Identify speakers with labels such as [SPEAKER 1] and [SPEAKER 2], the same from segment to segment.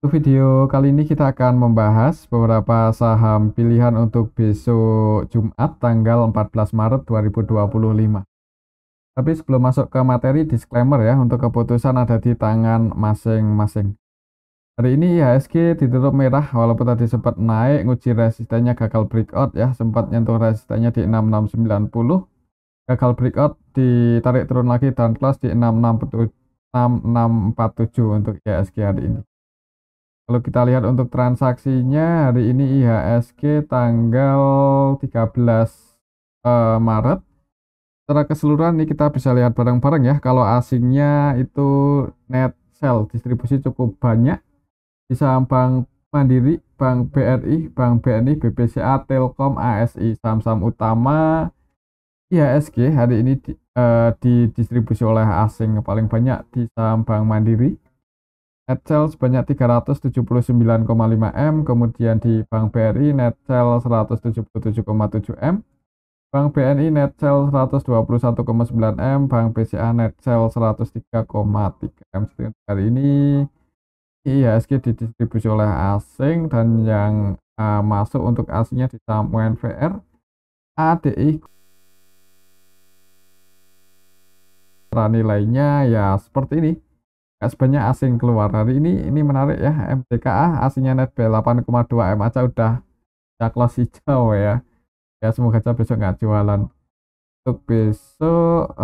[SPEAKER 1] Untuk video kali ini kita akan membahas beberapa saham pilihan untuk besok Jumat tanggal 14 Maret 2025. Tapi sebelum masuk ke materi, disclaimer ya, untuk keputusan ada di tangan masing-masing. Hari ini IHSG ditutup merah walaupun tadi sempat naik, nguji resistennya gagal breakout ya, sempat nyentuh resistennya di 6690. Gagal breakout, ditarik turun lagi dan close di 6647 untuk IHSG hari ini. Kalau kita lihat untuk transaksinya hari ini IHSG tanggal 13 Maret. Secara keseluruhan ini kita bisa lihat bareng-bareng ya. Kalau asingnya itu net sell distribusi cukup banyak di saham Bank Mandiri, Bank BRI, Bank BNI, BPCA, Telkom, ASI. Saham-saham utama IHSG hari ini didistribusi oleh asing paling banyak di saham Bank Mandiri. Net sell sebanyak 379,5 M, kemudian di Bank BRI net sell 177,7 M, Bank BNI net sell 121,9 M, Bank BCA net sell 103,3 M. Hari ini IHSG didistribusi oleh asing dan yang masuk untuk asingnya di saham UNVR, ADI, nilainya ya seperti ini. Sebanyak asing keluar hari ini menarik ya. MDKA asingnya net B 8,2 M aja udah close hijau ya. Ya semoga aja besok nggak jualan. Untuk besok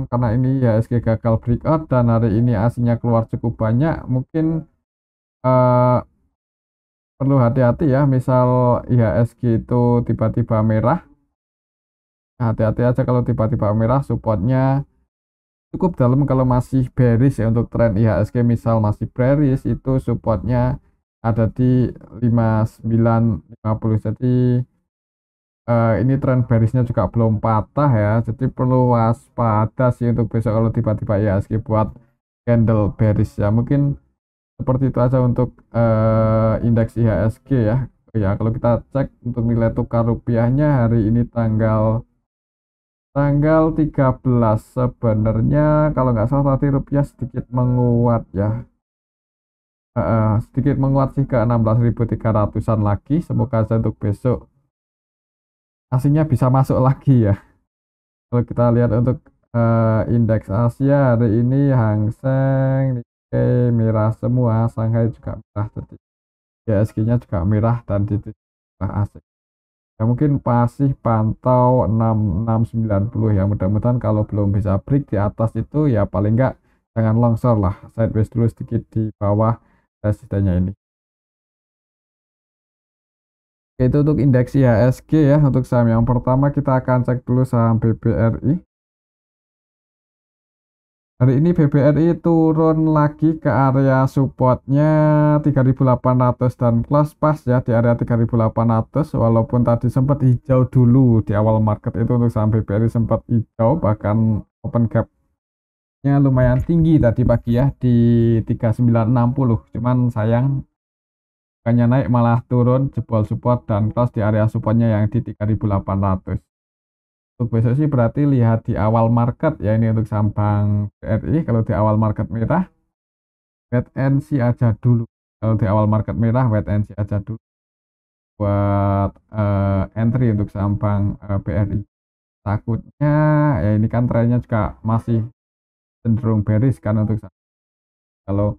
[SPEAKER 1] karena ini ya IHSG gagal breakout dan hari ini asingnya keluar cukup banyak, mungkin perlu hati-hati ya. Misal IHSG itu tiba-tiba merah, hati-hati aja kalau tiba-tiba merah. Supportnya cukup dalam kalau masih bearish ya. Untuk tren IHSG misal masih bearish, itu supportnya ada di 5950. Jadi ini tren bearishnya juga belum patah ya, jadi perlu waspada sih untuk besok kalau tiba-tiba IHSG buat candle bearish ya. Mungkin seperti itu aja untuk indeks IHSG ya. Ya kalau kita cek untuk nilai tukar rupiahnya hari ini tanggal 13 sebenarnya kalau nggak salah tadi rupiah sedikit menguat ya. Sedikit menguat sih ke 16.300-an lagi. Semoga aja untuk besok asingnya bisa masuk lagi ya. Kalau kita lihat untuk indeks Asia hari ini Hang Seng, Nikkei merah semua, Shanghai juga merah, jadi IHSG-nya juga merah dan di asing. Ya mungkin masih pantau 6690 ya. Mudah-mudahan kalau belum bisa break di atas itu ya paling enggak jangan longsor lah, sideways dulu sedikit di bawah resistennya ini. Oke, itu untuk indeks IHSG ya. Untuk saham yang pertama kita akan cek dulu saham BBRI. Hari ini BBRI turun lagi ke area supportnya 3.800 dan close pas ya di area 3.800, walaupun tadi sempat hijau dulu di awal market. Itu untuk saham BBRI sempat hijau, bahkan open gap-nya lumayan tinggi tadi pagi ya di 3960. Cuman sayang bukannya naik malah turun, jebol support dan close di area supportnya yang di 3.800. Untuk besok sih berarti lihat di awal market ya, ini untuk saham Bank BRI. Kalau di awal market merah, wait and see aja dulu. Kalau di awal market merah, wait and see aja dulu buat entry untuk saham Bank BRI. Takutnya ya ini kan trennya juga masih cenderung bearish kan untuk saham. Kalau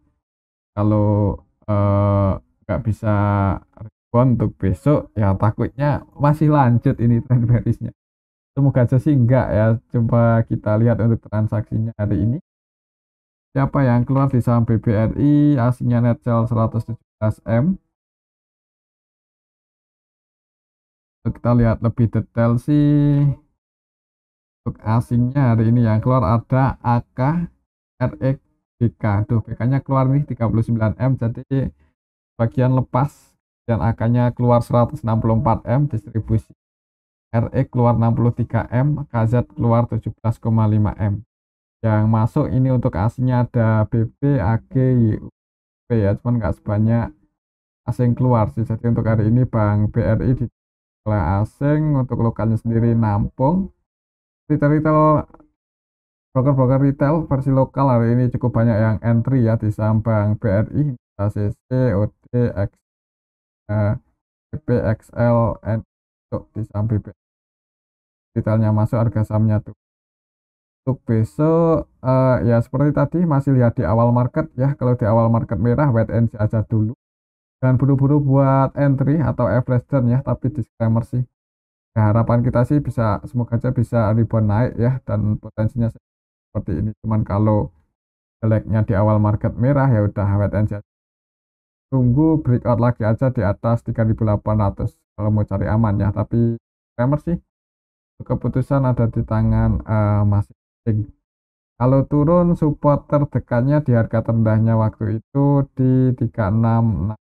[SPEAKER 1] nggak bisa respon untuk besok ya takutnya masih lanjut ini tren bearishnya. Semoga aja sih enggak ya. Coba kita lihat untuk transaksinya hari ini. Siapa yang keluar di saham BBRI? Asingnya net sell 117 M. Untuk kita lihat lebih detail sih. Untuk asingnya hari ini yang keluar ada AK, RX, BK. Duh, BK-nya keluar nih 39 M. Jadi bagian lepas. Dan AK-nya keluar 164 M distribusi. RX keluar 63 M, KZ keluar 17,5 M. Yang masuk ini untuk asingnya ada BP, AG, YUP ya, cuman nggak sebanyak asing keluar sih. Jadi untuk hari ini Bank BRI di oleh asing, untuk lokalnya sendiri nampung. Retail broker-broker retail versi lokal hari ini cukup banyak yang entry ya di saham Bank BRI. CC, OD, X, PP, XL, N untuk di saham BBM. Detailnya masuk, harga sahamnya tuh. Untuk besok ya seperti tadi masih lihat di awal market ya. Kalau di awal market merah, wait and see aja dulu. Dan buru-buru buat entry atau average turn ya, tapi disclaimer sih. Ya, harapan kita sih bisa, semoga aja bisa rebound naik ya, dan potensinya seperti ini. Cuman kalau jeleknya di awal market merah ya udah wait and see. Tunggu breakout lagi aja di atas 3.800 kalau mau cari aman ya. Tapi disclaimer sih, keputusan ada di tangan masing-masing. Kalau turun, support terdekatnya di harga terendahnya waktu itu di 36.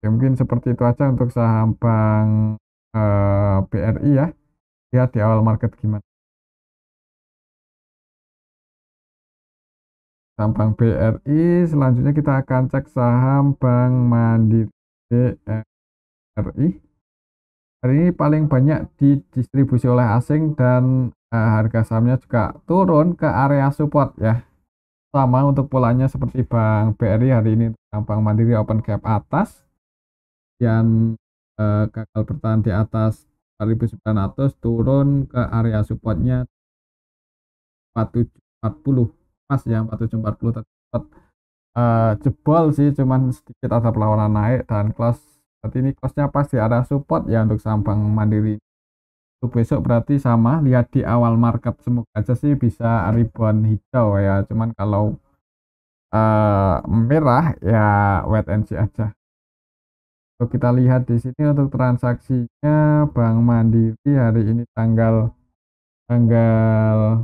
[SPEAKER 1] Ya, mungkin seperti itu aja untuk saham Bank BRI ya. Lihat di awal market gimana. Saham Bank BRI, selanjutnya kita akan cek saham Bank Mandiri BRI. Hari ini paling banyak didistribusi oleh asing dan harga sahamnya juga turun ke area support ya. Sama untuk polanya seperti Bank BRI hari ini, Bank Mandiri open gap atas dan gagal bertahan di atas 4.900, turun ke area supportnya 4740 pas ya, 4740 tetap jebol sih, cuman sedikit ada perlawanan naik dan kelas berarti ini kelasnya pas di area support ya untuk saham Bank Mandiri. Untuk besok berarti sama, lihat di awal market, semoga aja sih bisa rebound hijau ya, cuman kalau merah ya wait and see aja. Kalau kita lihat di sini untuk transaksinya Bank Mandiri hari ini tanggal tanggal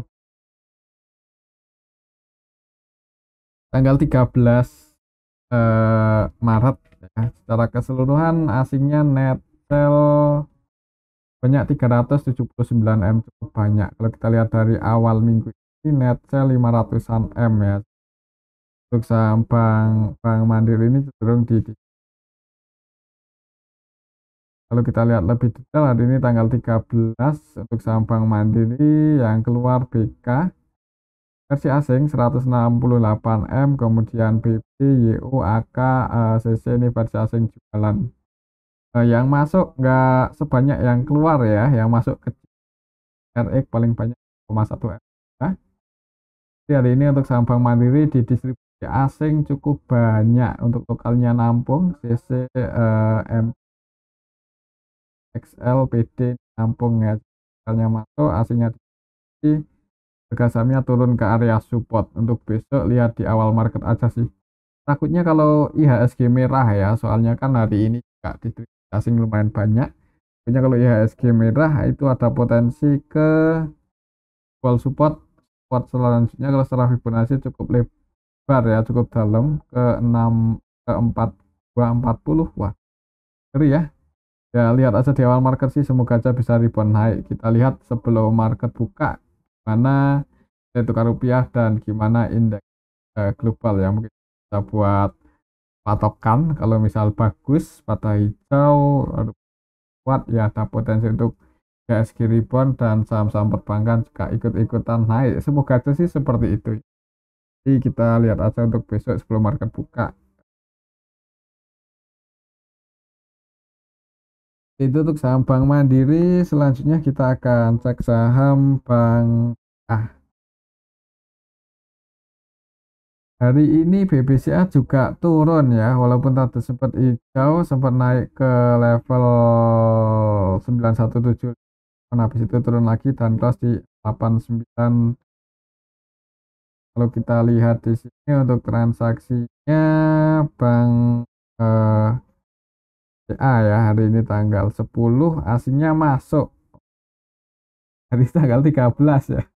[SPEAKER 1] 13 Maret ya. Secara keseluruhan asingnya net sell banyak 379 M, cukup banyak. Kalau kita lihat dari awal minggu ini net sell 500-an M ya. Untuk saham Bank Mandiri ini cenderung kalau kita lihat lebih detail hari ini tanggal 13 untuk saham Bank Mandiri yang keluar BK versi asing 168 M, kemudian BP, YU, AK, CC ini versi asing jualan. Yang masuk nggak sebanyak yang keluar ya, yang masuk ke RX paling banyak 1 M. Nah, jadi hari ini untuk saham Bank Mandiri di distribusi asing cukup banyak, untuk lokalnya nampung CC, M, XL, PD nampung ya, lokalnya masuk, asingnya di harga sahamnya turun ke area support. Untuk besok lihat di awal market aja sih. Takutnya kalau IHSG merah ya, soalnya kan hari ini juga distribusi asing lumayan banyak. Takutnya kalau IHSG merah itu ada potensi ke wall support selanjutnya. Kalau secara Fibonacci cukup lebar ya, cukup dalam ke 6 ke 4240. Wah, ngeri ya. Ya lihat aja di awal market sih, semoga aja bisa rebound naik. Kita lihat sebelum market buka mana nilai tukar rupiah dan gimana indeks global ya, mungkin bisa buat patokan. Kalau misal bagus pada hijau kuat ya, ada potensi untuk IHSG rebound dan saham-saham perbankan juga ikut-ikutan naik. Semoga aja sih seperti itu. Jadi kita lihat aja untuk besok sebelum market buka. Itu untuk saham Bank Mandiri. Selanjutnya kita akan cek saham Bank Hari ini BBCA juga turun ya, walaupun tadi sempat hijau, sempat naik ke level 917, habis itu turun lagi dan close di 89. Kalau kita lihat di sini untuk transaksinya Bank CA ya, hari ini tanggal 10, asingnya masuk hari tanggal 13 ya.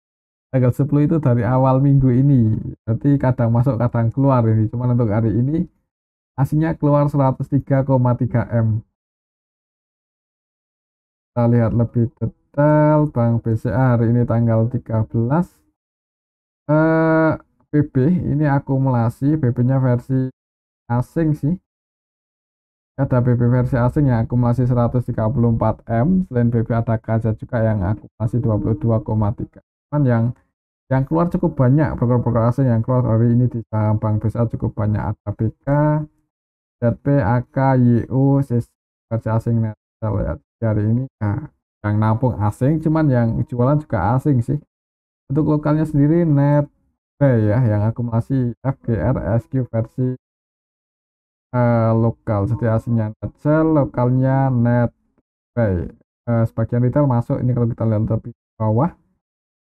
[SPEAKER 1] Tanggal 10 itu dari awal minggu ini, berarti kadang masuk kadang keluar ini. Cuman untuk hari ini aslinya keluar 103,3 M. Kita lihat lebih detail Bank BCA hari ini tanggal 13. BB ini akumulasi, BB-nya versi asing sih. Ada BB versi asing yang akumulasi 134 M. Selain BB ada KZ juga yang akumulasi 22,3. Cuman yang Yang keluar cukup banyak, broker-broker asing yang keluar hari ini di saham Bank BCA cukup banyak. Ada BK, ZP, AK, YU, versi asing netral ya. Hari ini ya, yang nampung asing, cuman yang jualan juga asing sih. Untuk lokalnya sendiri NetBuy ya, yang akumulasi FGR SQ versi lokal. Seperti aslinya NetSell, lokalnya NetBuy. Sebagian retail masuk ini kalau kita lihat lebih bawah.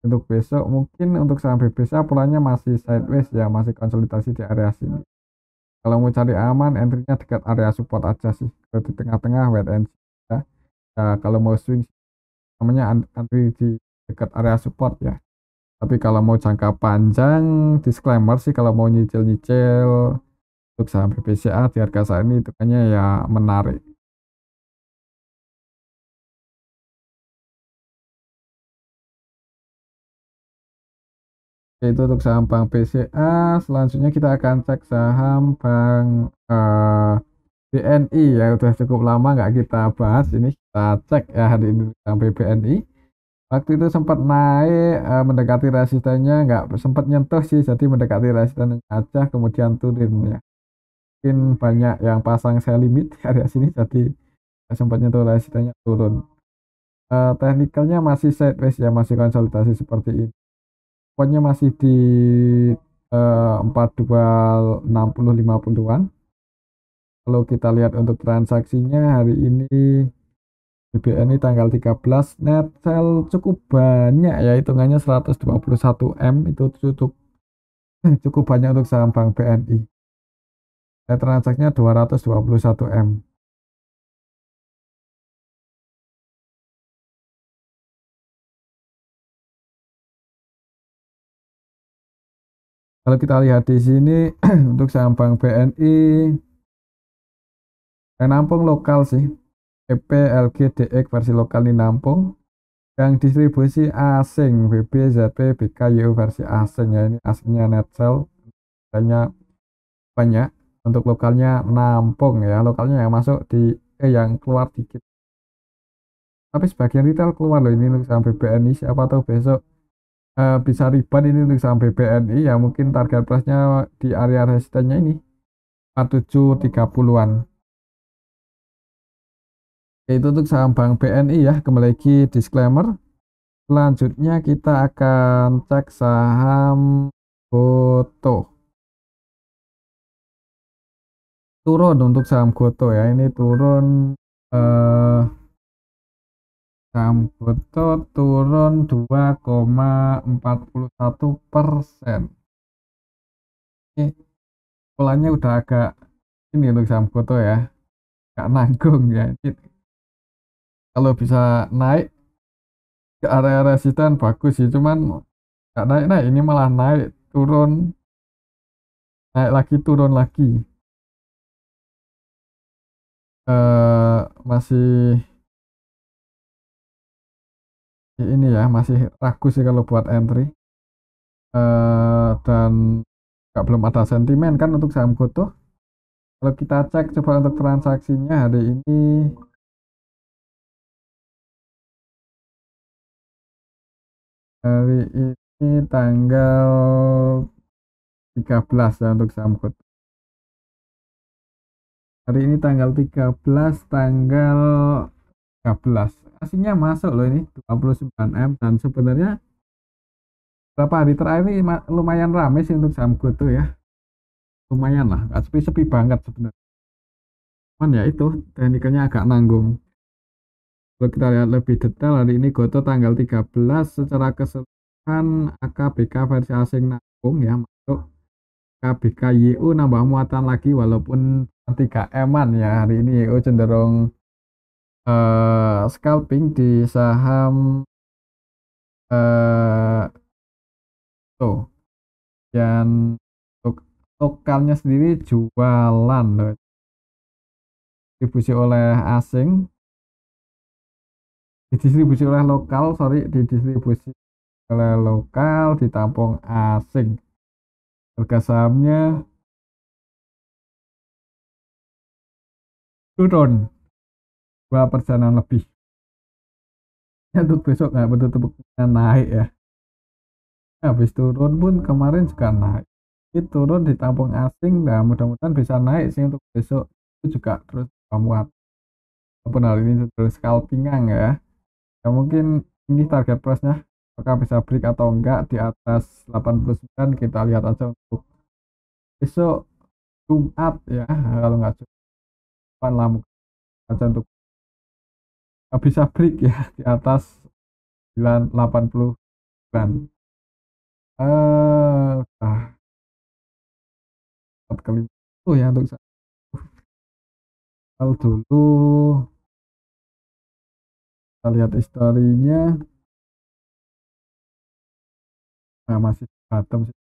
[SPEAKER 1] Untuk besok mungkin untuk saham BBSA polanya masih sideways ya, masih konsolidasi di area sini. Kalau mau cari aman, entry-nya dekat area support aja sih. Kalau di tengah-tengah wait and see ya. Kalau mau swing namanya entry di dekat area support ya. Tapi kalau mau jangka panjang, disclaimer sih kalau mau nyicil-nyicil untuk saham BBCA di harga saat ini itu kayaknya ya menarik. Itu untuk saham Bank BCA. Selanjutnya kita akan cek saham Bank BNI ya, udah cukup lama nggak kita bahas ini, kita cek ya hari ini sampai BNI. Waktu itu sempat naik mendekati resistennya, nggak sempat nyentuh sih, jadi mendekati resistennya aja kemudian turun ya. Mungkin banyak yang pasang sell limit di area sini, jadi nggak sempat nyentuh resistennya turun. Teknikalnya masih sideways ya, masih konsolidasi seperti ini. Pokoknya masih di 4260 50-an. Kalau kita lihat untuk transaksinya hari ini BBNI tanggal 13 net sell cukup banyak ya, hitungannya 121 M, itu cukup cukup banyak untuk saham Bank BNI. Net transaksinya 221 M. Kalau kita lihat di sini untuk saham Bank BNI yang nampung lokal sih, PP, LG, DX versi lokal di nampung. Yang distribusi asing BB, ZP, BK, YU versi asing ya, ini aslinya net sell banyak banyak. Untuk lokalnya nampung ya, lokalnya yang masuk di yang keluar dikit, tapi sebagian retail keluar loh ini untuk saham BBNI. Siapa tahu besok bisa rebound ini untuk saham BBNI ya, mungkin target price-nya di area resistennya ini 4730-an. Itu untuk saham Bank BNI ya. Kembali lagi disclaimer. Selanjutnya kita akan cek saham Goto. Turun untuk saham Goto ya, ini turun eh, saham Goto turun 2,41%. Ini polanya udah agak ini untuk saham Goto ya, agak nanggung ya. Ini kalau bisa naik ke area resisten bagus sih, cuman nggak naik naik, ini malah naik turun, naik lagi turun lagi. Masih ini ya, masih ragu sih kalau buat entry. Dan belum ada sentimen kan untuk saham Goto. Kalau kita cek coba untuk transaksinya hari ini tanggal 13 ya untuk saham Goto. Hari ini tanggal 13, tanggal 13. Aslinya masuk loh ini 29 M, dan sebenarnya beberapa hari terakhir ini lumayan ramai sih untuk saham Goto ya. Lumayan lah, nggak sepi-sepi banget sebenarnya. Cuman ya itu teknikalnya agak nanggung. Kalau kita lihat lebih detail hari ini Goto tanggal 13 secara keseluruhan AKBK versi asing nanggung ya, masuk KBK YU nambah muatan lagi walaupun 3M-an ya. Hari ini YU cenderung scalping di saham eh tuh, dan untuk lokalnya sendiri jualan loh, distribusi oleh asing, didistribusi oleh lokal, sorry, didistribusi oleh lokal, ditampung asing. Harga sahamnya turun 2% lebih. Ya, untuk besok nggak betul-betul naik ya. habis turun pun kemarin juga naik. Ini turun di tampung asing, nah mudah-mudahan bisa naik sih untuk besok itu juga terus menguat. Walaupun hari ini terus scalpingan ya. Ya mungkin ini target price-nya apakah bisa break atau enggak di atas 89, kita lihat aja untuk besok Jumat ya. Kalau nggak Jumat lah mungkin aja untuk bisa break ya di atas 989. Nah, kelima itu ya untuk kalau dulu kita lihat historinya, nah masih bottom sih.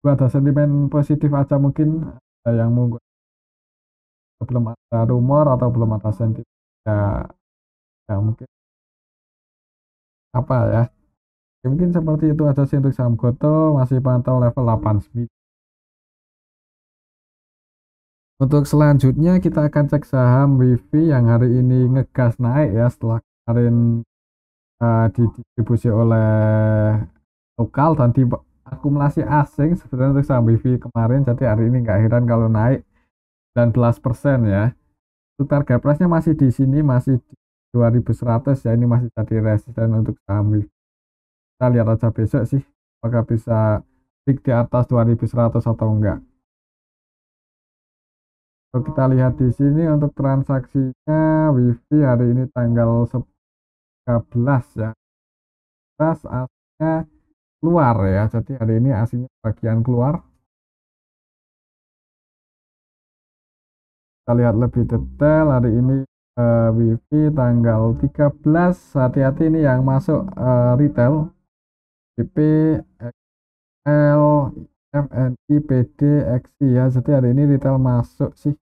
[SPEAKER 1] Gua ada sentimen positif aja mungkin, ada yang mau belum ada rumor atau belum ada sentimen ya, ya mungkin apa ya. Ya, mungkin seperti itu aja sih untuk saham Goto, masih pantau level 89. Untuk selanjutnya kita akan cek saham Wifi yang hari ini ngegas naik ya setelah kemarin didistribusi oleh lokal dan diakumulasi asing sebenarnya untuk saham Wifi kemarin, jadi hari ini nggak heran kalau naik 19% ya. Untuk target price-nya masih di sini, masih di 2100 ya, ini masih jadi resisten untuk saham Wifi. Kita lihat aja besok sih apakah bisa break di atas 2100 atau enggak. Kalau kita lihat di sini untuk transaksinya Wifi hari ini tanggal 13 ya. Terus aslinya keluar ya. Jadi hari ini aslinya bagian keluar. Kita lihat lebih detail hari ini Wifi tanggal 13. Hati-hati ini yang masuk retail BP, XL, FNI, PD, XI ya. Jadi hari ini retail masuk sih.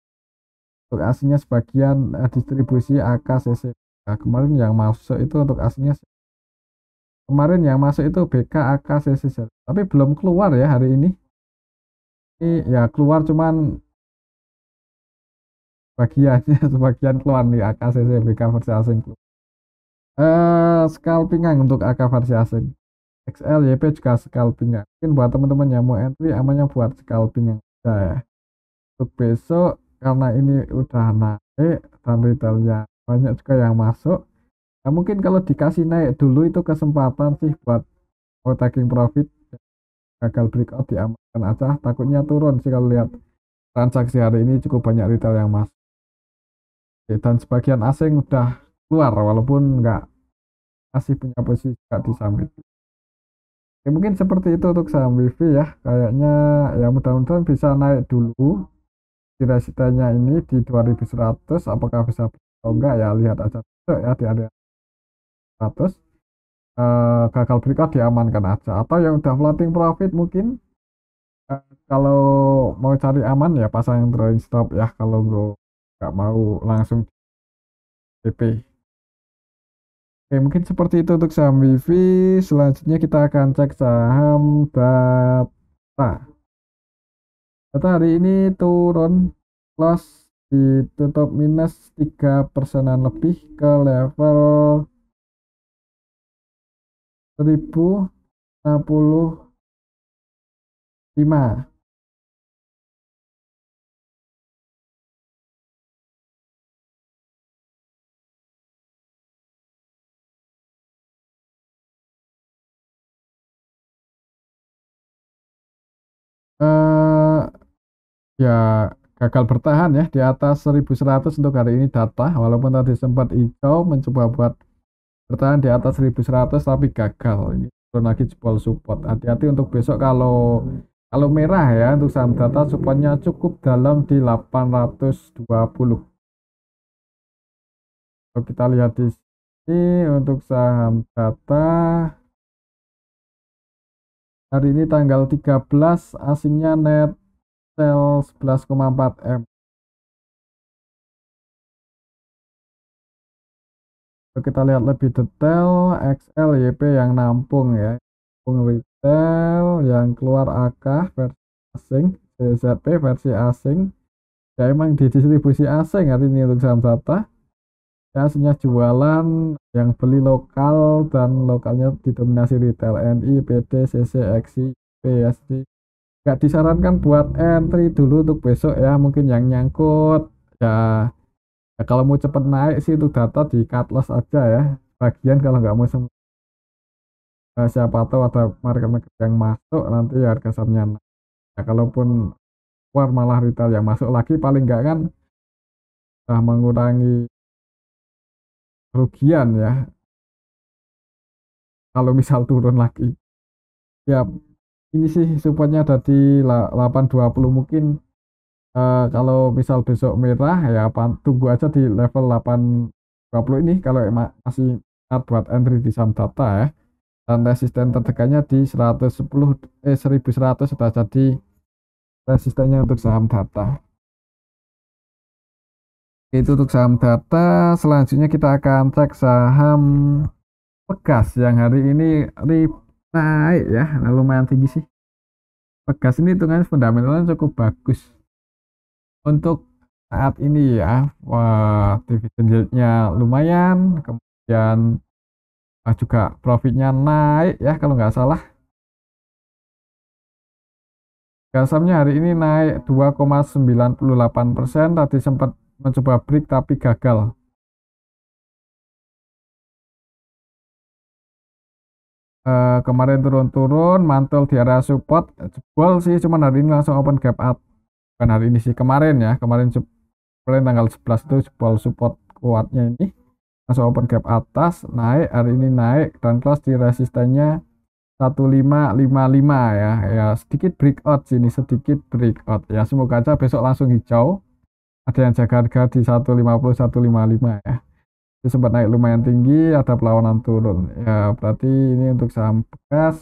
[SPEAKER 1] Untuk aslinya sebagian distribusi AKCC. Nah, kemarin yang masuk itu untuk aslinya kemarin yang masuk itu BK, AK, CC, tapi belum keluar ya hari ini. Ini ya keluar cuman bagiannya sebagian keluar nih AK, CC, BK versi asing. Scalpingan untuk AK versi asing. XL, YP juga scalpingan. Mungkin buat teman-teman yang mau entry amannya buat scalpingan aja ya. Untuk besok karena ini udah naik dan retailnya banyak juga yang masuk. Nah, mungkin kalau dikasih naik dulu itu kesempatan sih buat mau taking profit. Gagal breakout diamankan aja, takutnya turun sih kalau lihat transaksi hari ini cukup banyak retail yang masuk. Oke, dan sebagian asing udah keluar walaupun nggak masih punya posisi nggak di saham Wifi. Oke, mungkin seperti itu untuk saham Wifi ya, kayaknya ya mudah-mudahan bisa naik dulu di resistennya ini di 2100, apakah bisa atau enggak ya lihat aja besok ya di area 100. Gagal breakout diamankan aja, atau yang udah floating profit mungkin kalau mau cari aman ya pasang trailing stop ya, kalau gue nggak mau langsung TP. Oke, mungkin seperti itu untuk saham Wifi. Selanjutnya kita akan cek saham Data. Data hari ini turun, close ditutup minus 3%-an lebih ke level 1065. Eh ya gagal bertahan ya di atas 1100 untuk hari ini Data, walaupun tadi sempat hijau mencoba buat bertahan di atas 1100 tapi gagal. Ini turun lagi jebol support. Hati-hati untuk besok, kalau merah ya untuk saham Data supportnya cukup dalam di 820. Kalau kita lihat di sini untuk saham Data hari ini tanggal 13 asingnya net sell 11,4 M. Kalau kita lihat lebih detail, XL, YP yang nampung ya, nampung retail, yang keluar AK versi asing, CZP versi asing. Ya emang didistribusi asing hari ini untuk saham Data. ya hasilnya jualan, yang beli lokal dan lokalnya didominasi retail NI, PT, CC, XI, PSD. Nggak disarankan buat entry dulu untuk besok ya, mungkin yang nyangkut ya, ya kalau mau cepet naik sih itu data di cut loss aja ya, bagian kalau nggak mau siapa tahu ada market-market yang masuk nanti harga sahamnya naik. Ya, kalaupun keluar malah retail yang masuk lagi, paling nggak kan mengurangi kerugian ya kalau misal turun lagi. Ya ini sih supportnya ada di 820 mungkin. Kalau misal besok merah ya tunggu aja di level 820 ini kalau masih buat entry di saham data ya. Dan resisten terdekatnya di 1100 sudah jadi resistennya untuk saham data. Itu untuk saham data. Selanjutnya kita akan cek saham Pegas yang hari ini naik ya, lumayan tinggi sih. Pegas ini hitungannya fundamentalnya cukup bagus untuk saat ini ya. Wah, dividend yieldnya lumayan, kemudian juga profitnya naik ya kalau nggak salah. Sahamnya hari ini naik 2,98%, tadi sempat mencoba break tapi gagal. Kemarin turun-turun, mantul di area support, jebol sih, cuman hari ini langsung open gap up. Bukan hari ini sih, kemarin ya, kemarin tanggal 11 itu jebol support kuatnya ini, langsung open gap atas, naik, hari ini naik, dan close di resistennya 1555 ya, ya sedikit breakout sini, sedikit breakout ya, semoga aja besok langsung hijau, ada yang jaga harga di 150 155 ya. Ini sempat naik lumayan tinggi, ada perlawanan turun ya, berarti ini untuk saham bekas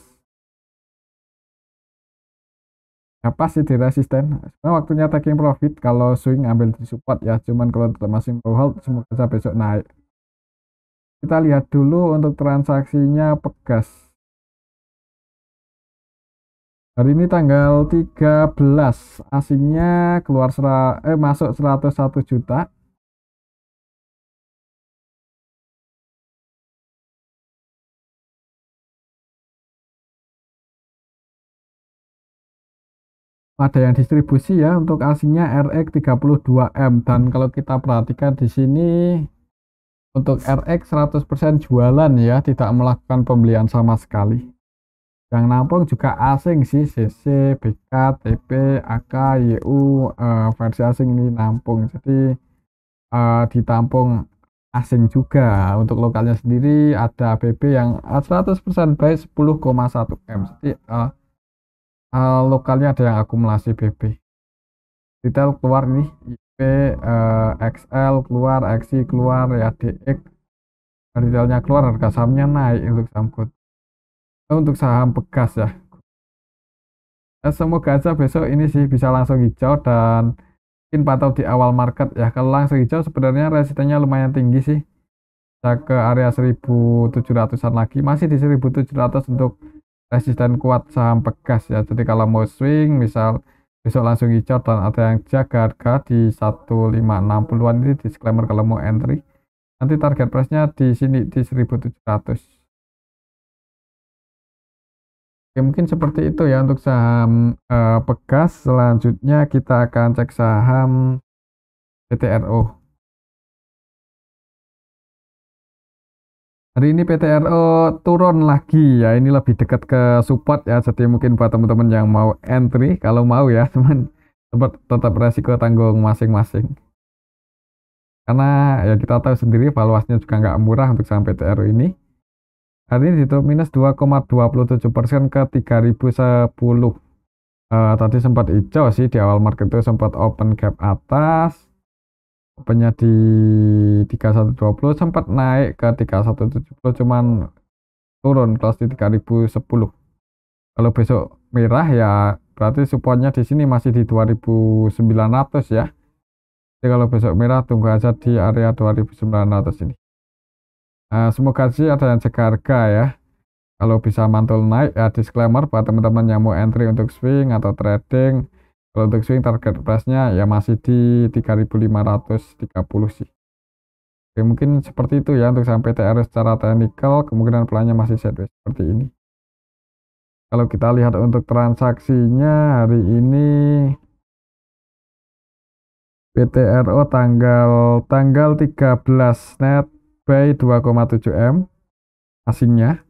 [SPEAKER 1] ya pas sih di resisten. Sebenarnya waktunya taking profit, kalau swing ambil di support ya, cuman kalau tetap masih mau hold semoga saja besok naik. Kita lihat dulu untuk transaksinya Pegas hari ini tanggal 13, asingnya keluar masuk 101 juta. Ada yang distribusi ya untuk asingnya RX 32M, dan kalau kita perhatikan di sini untuk RX 100% jualan ya, tidak melakukan pembelian sama sekali. Yang nampung juga asing sih, CC, BK, TP, AK, YU, versi asing ini nampung. Jadi ditampung asing juga. Untuk lokalnya sendiri ada BB yang 100% buy 10,1 M. Jadi lokalnya ada yang akumulasi BB. Retail keluar ini, IP, XL keluar, XI keluar, ya DX. Retailnya keluar, harga sahamnya naik untuk saham good. Untuk saham Pegas ya. Semoga aja besok ini sih bisa langsung hijau dan mungkin pantau di awal market ya. Kalau langsung hijau sebenarnya resistennya lumayan tinggi sih. Bisa ke area 1700-an lagi. Masih di 1700 untuk resisten kuat saham Pegas ya. Jadi kalau mau swing misal besok langsung hijau dan ada yang jaga harga di 1560-an ini, disclaimer kalau mau entry. Nanti target price-nya di sini di 1700. Oke, mungkin seperti itu ya untuk saham Pegas. Selanjutnya kita akan cek saham PTRO. Hari ini PTRO turun lagi ya, ini lebih dekat ke support ya, jadi mungkin buat teman-teman yang mau entry, kalau mau ya, cuman tetap resiko tanggung masing-masing. Karena ya kita tahu sendiri valuasinya juga nggak murah untuk saham PTRO ini. Hari ini ditutup minus 2,27% ke 3010. Tadi sempat hijau sih di awal market, itu sempat open gap atas, opennya di 3120, sempat naik ke 3170, cuman turun close di 3010. Kalau besok merah ya berarti supportnya di sini masih di 2900 ya. Jadi kalau besok merah tunggu aja di area 2900 ini. Semoga sih ada yang jaga harga ya. Kalau bisa mantul naik ya, disclaimer buat teman-teman yang mau entry untuk swing atau trading. Kalau untuk swing target price-nya ya masih di 3530 sih. Oke, mungkin seperti itu ya untuk saham PTR secara teknikal, kemungkinan pelannya masih sideways seperti ini. Kalau kita lihat untuk transaksinya hari ini PTRO tanggal 13 net buy 2,7 M asingnya.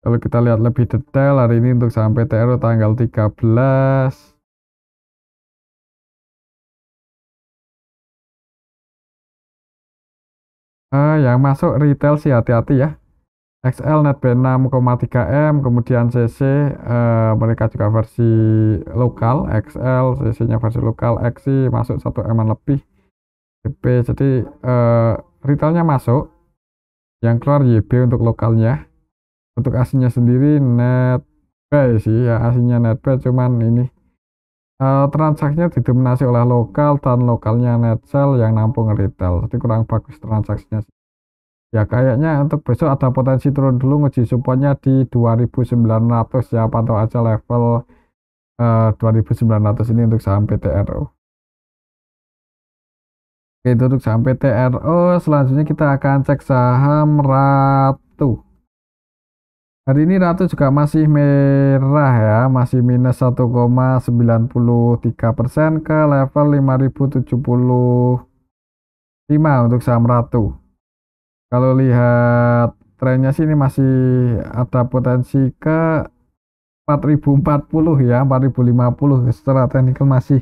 [SPEAKER 1] Kalau kita lihat lebih detail hari ini untuk saham PTRO tanggal 13 yang masuk retail sih hati-hati ya. XL net buy 6,3 M, kemudian CC mereka juga versi lokal, XL CC-nya versi lokal, XI masuk 1 M lebih. DP jadi retailnya masuk, yang keluar YB untuk lokalnya. Untuk aslinya sendiri net buy sih ya, aslinya net buy, cuman ini transaksinya didominasi oleh lokal dan lokalnya net sell yang nampung retail, jadi kurang bagus transaksinya sih. Ya kayaknya untuk besok ada potensi turun dulu, nguji supportnya di 2900 ya, pantau aja level 2900 ini untuk saham PTRO. Oke, itu untuk saham PTRO. Selanjutnya kita akan cek saham Ratu. Hari ini Ratu juga masih merah ya, masih minus 1,93% ke level 5075 untuk saham Ratu. Kalau lihat trennya sih ini masih ada potensi ke 4040 ya, 4050 secara teknikal masih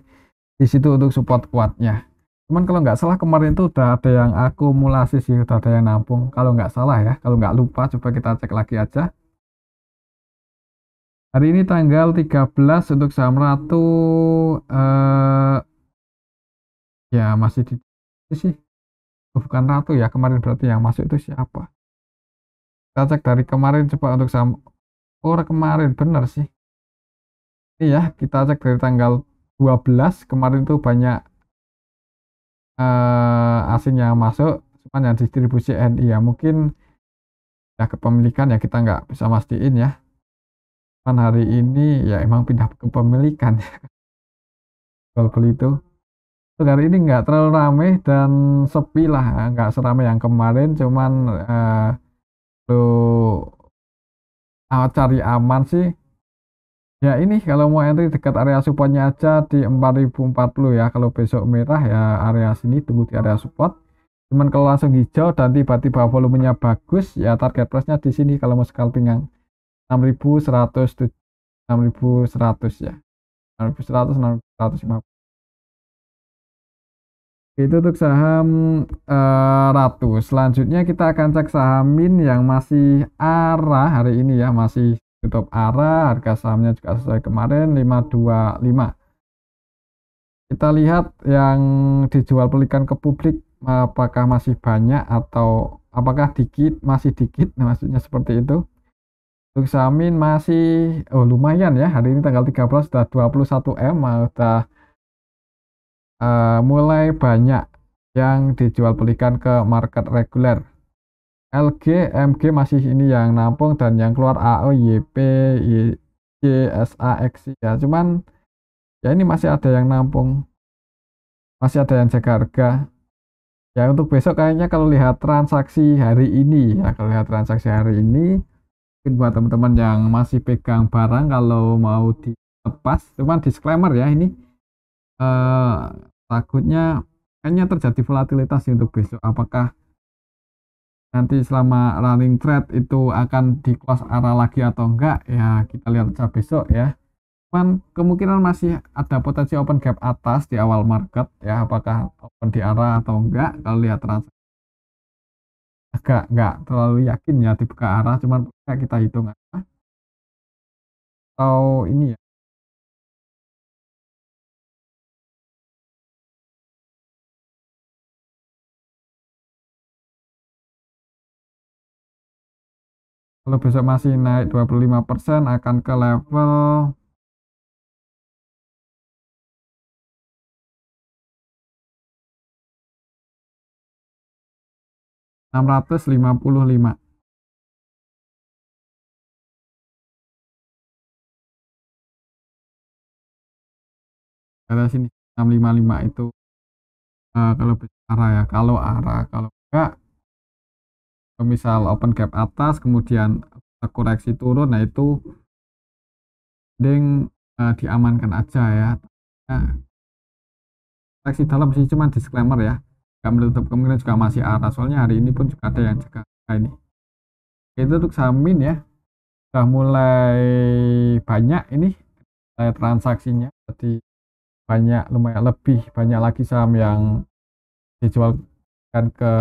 [SPEAKER 1] di situ untuk support kuatnya. Cuman kalau nggak salah kemarin itu udah ada yang akumulasi sih, udah ada yang nampung. Kalau nggak salah ya, kalau nggak lupa coba kita cek lagi aja. Hari ini tanggal 13 untuk saham Ratu eh ya masih di sih. Oh, bukan Ratu ya, kemarin berarti yang masuk itu siapa? Kita cek dari kemarin coba untuk saham. Oh, kemarin bener sih. Ini ya, kita cek dari tanggal 12 kemarin tuh banyak asing yang masuk, cuman yang distribusi NI ya mungkin ya kepemilikan ya kita nggak bisa mastiin ya. Kan hari ini ya emang pindah kepemilikan ya, kalau beli itu. Untuk hari ini nggak terlalu ramai dan sepi lah, nggak seramai yang kemarin, cuman lo cari aman sih. Ya ini kalau mau entry dekat area supportnya aja di 4040 ya. Kalau besok merah ya area sini, tunggu di area support. Cuman kalau langsung hijau dan tiba-tiba volumenya bagus ya target price-nya di sini kalau mau scalping yang 6100 6100 ya. 6100 6150. Itu untuk saham Ratu. Selanjutnya kita akan cek saham Min yang masih arah hari ini ya, masih tutup arah, harga sahamnya juga sesuai kemarin 525. Kita lihat yang dijual belikan ke publik apakah masih banyak atau apakah dikit, masih dikit, nah, maksudnya seperti itu. Untuk saham Min masih lumayan ya, hari ini tanggal 13 sudah 21 M, sudah mulai banyak yang dijual belikan ke market reguler. LG, MG masih ini yang nampung dan yang keluar AO, YP, YC, SA, XI ya. Cuman ya ini masih ada yang nampung, masih ada yang jaga harga. Ya untuk besok kayaknya kalau lihat transaksi hari ini ya, kalau lihat transaksi hari ini mungkin buat teman-teman yang masih pegang barang kalau mau dilepas, cuman disclaimer ya ini eh, takutnya kayaknya terjadi volatilitas sih untuk besok. Apakah nanti selama running trade itu akan di close arah lagi atau enggak ya kita lihat aja besok ya. Cuman kemungkinan masih ada potensi open gap atas di awal market ya, apakah open di arah atau enggak kalau lihat transaksi agak enggak terlalu yakin ya dibuka arah, cuman kita hitung aja atau ini ya. Kalau besok masih naik 25% akan ke level 655. Ada sini 655 itu kalau arah ya, kalau arah, kalau enggak, misal open gap atas kemudian koreksi turun, nah itu mending diamankan aja ya. Nah, koreksi dalam sih cuma disclaimer ya, nggak menutup kemungkinan juga masih arah, soalnya hari ini pun juga ada yang jaga ini. Itu untuk samin ya, udah mulai banyak ini transaksinya, jadi banyak, lumayan lebih banyak lagi saham yang dijual kan ke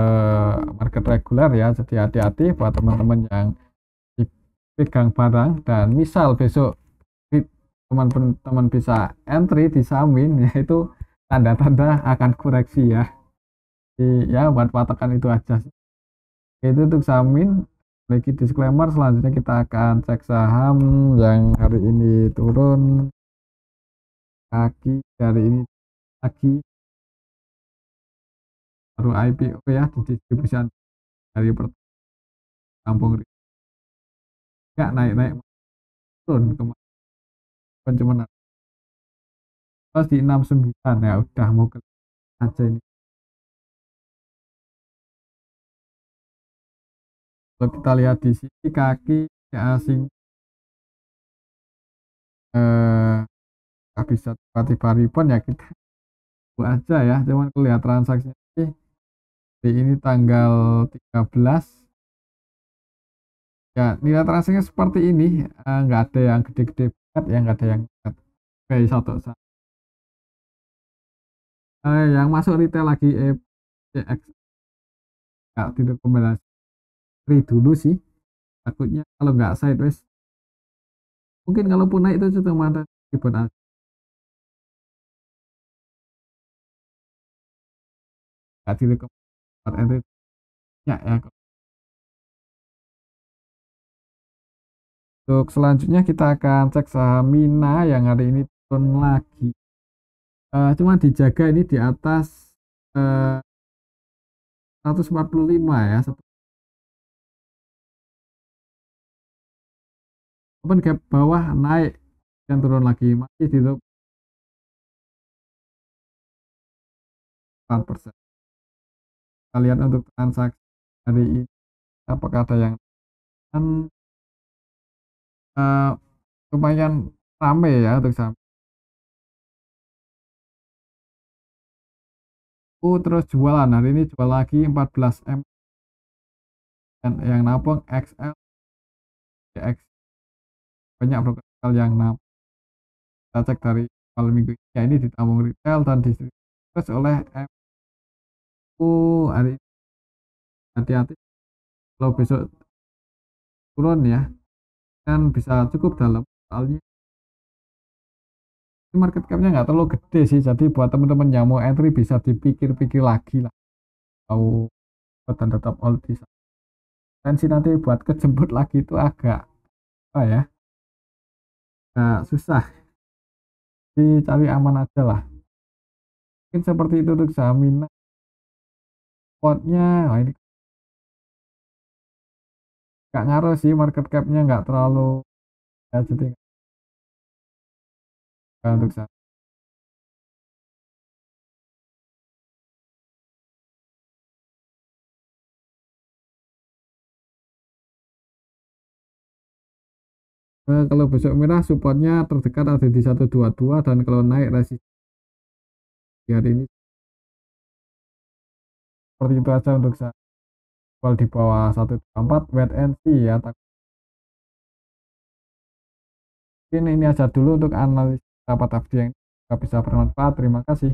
[SPEAKER 1] market reguler ya, jadi hati-hati buat teman-teman yang dipegang barang, dan misal besok teman-teman bisa entry di samin, yaitu tanda-tanda akan koreksi ya. Jadi ya buat patokan itu aja sih. Itu untuk samin. Lagi disclaimer, selanjutnya kita akan cek saham yang hari ini turun kaki, dari ini lagi baru IPO ya, di distribusi dari pertampung nggak naik-naik, turun kemarin cuma pas di 69 ya, udah mau ke aja ini. Kalau kita lihat di sini kaki asing bisa tiba-tiba rebound ya, kita buat aja ya, cuman lihat transaksi di ini tanggal 13 ya, nilai transaksinya seperti ini, nggak ada yang gede-gede banget ya, nggak ada yang kayak satu yang masuk retail lagi FCX, nggak direkomendasi dulu sih, takutnya kalau nggak sideways, mungkin kalaupun naik itu cuma ada rebound aja, nggak direkomendasi ya. Untuk selanjutnya kita akan cek saham Mina yang hari ini turun lagi, cuma dijaga ini di atas 145 ya, open gap bawah naik dan turun lagi, masih di 4%. Kita lihat untuk transaksi hari ini apakah ada yang kan, lumayan rame ya untuk saham. Terus jualan hari ini, jual lagi 14M, dan yang nabung XL, DX, banyak broker yang nabung. Kita cek dari awal minggu ya, ini ditabung retail dan distribusi oleh MU hari ini. Hati-hati kalau besok turun ya, kan bisa cukup dalam, soalnya market capnya nggak terlalu gede sih, jadi buat teman-teman yang mau entry bisa dipikir-pikir lagi lah, mau dan tetap hold di sana. Dan sih nanti buat kejemput lagi itu agak apa ya, susah, dicari aman aja lah, mungkin seperti itu untuk saham Mina. Spotnya wah ini nggak ngaruh sih, market capnya nggak terlalu ya, jadi untuk saham. Kalau besok merah supportnya terdekat ada di 122, dan kalau naik resisten hari ini seperti itu aja untuk saham. Kalau di bawah 124 wait and see ya. Mungkin ini aja dulu untuk analis rapat yang bisa bermanfaat. Terima kasih.